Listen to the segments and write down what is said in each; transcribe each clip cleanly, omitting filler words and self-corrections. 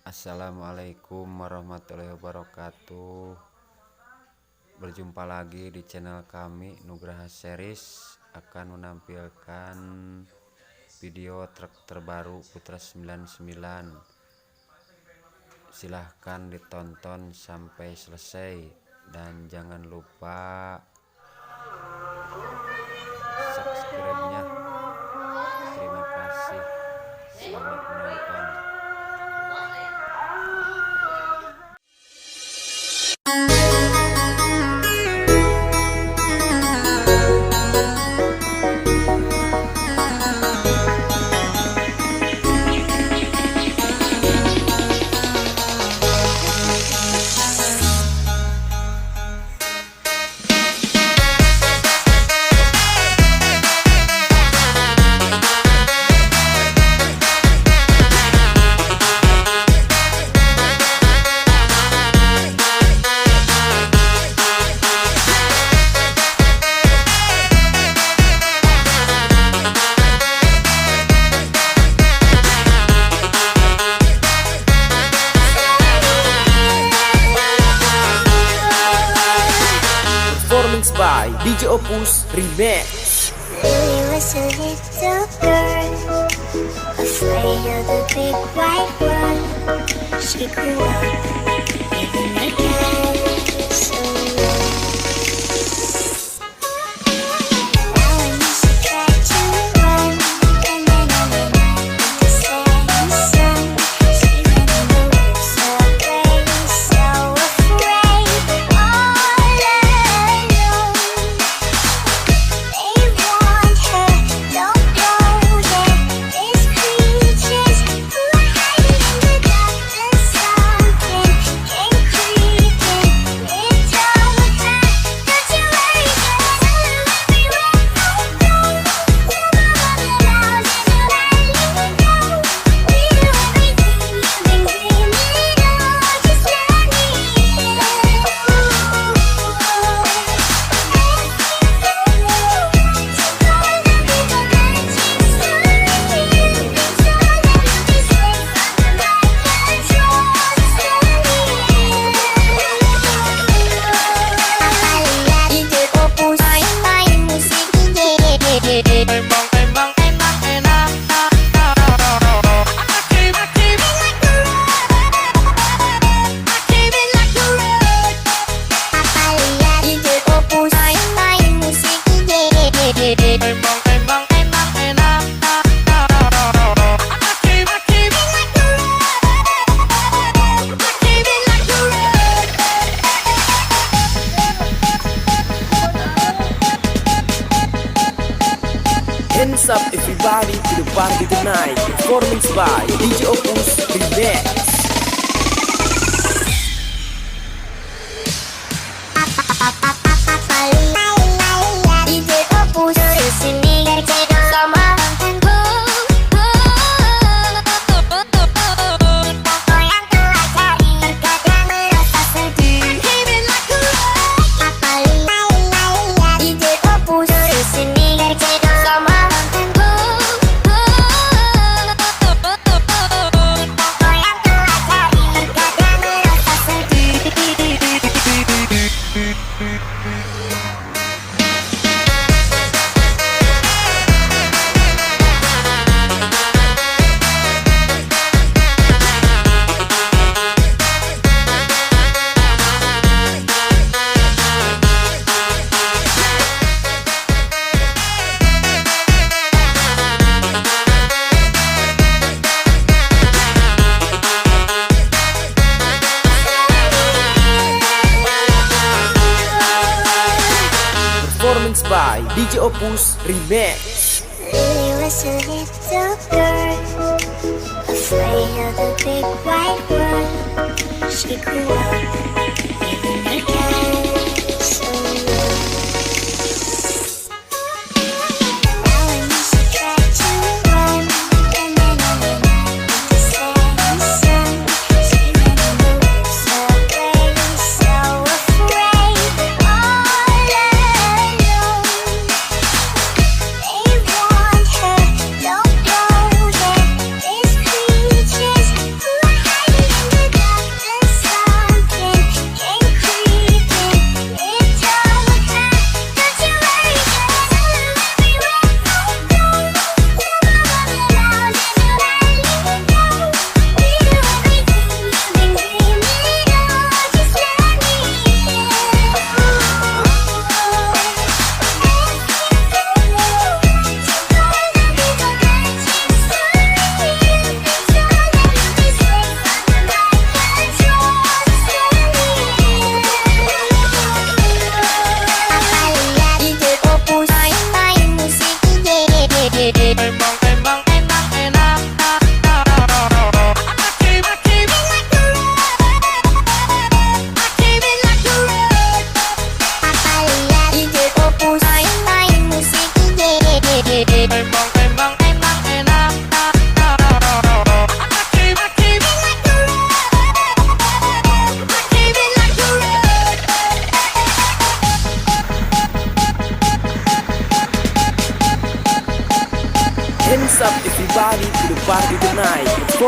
Assalamualaikum warahmatullahi wabarakatuh. Berjumpa lagi di channel kami Nugraha Series. Akan menampilkan video truk terbaru Putra 99. Silahkan ditonton sampai selesai. Dan jangan lupa subscribe-nya. Terima kasih. Selamat menonton. By DJ Opus Remix. Lily was a little girl, afraid of the big white world. She grew up living in a castle. Now when she tried to run, and then on the night with the setting sun, she ran in the woods away, so afraid, all alone. They warned her, don't go there. There's creatures who are hiding in the dark. There's something came creeping. It told her, don't you worry, girl. Everywhere I go, the mountains and valleys go. We do everything you've been dreaming of. Just let me in. Hands up everybody to the party tonight. Performance by DJ Opus Remix. DJ Opus sini sama yang telah cari terkadang merasa sedih. DJ Opus sini sama yang telah cari terkadang merasa sedih. Performance by DJ Opus Remix. Lily was a little girl, afraid of the big white world. She grew up living in a castle. Now when she tried to run, and then on the night with the setting sun, she ran in the woods away, so afraid, all alone. They warned her, don't go there. There's creatures who are hiding in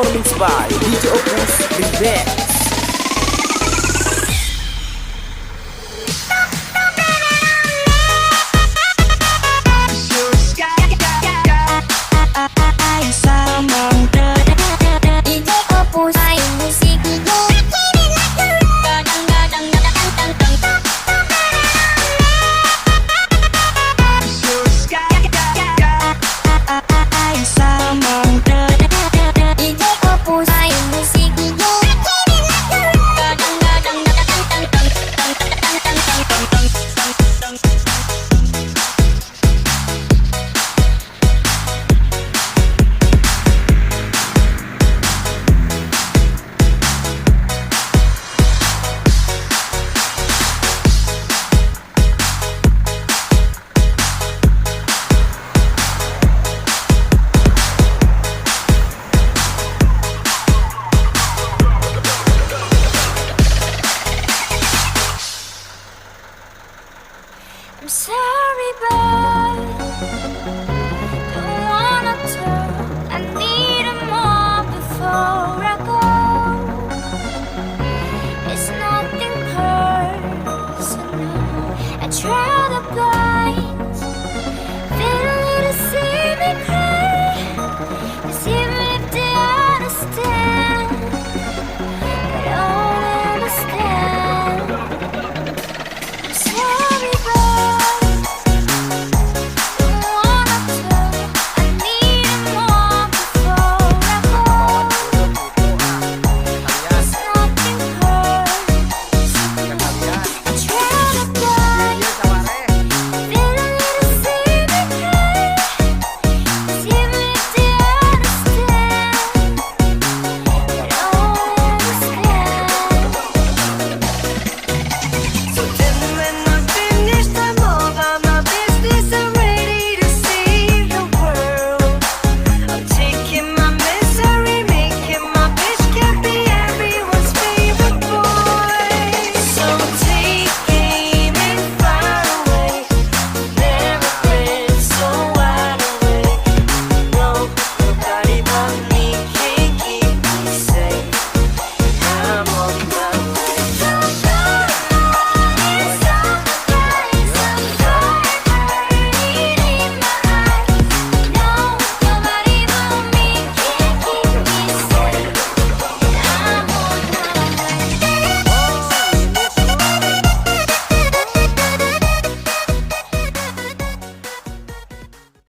Performance by DJ Opus Remix.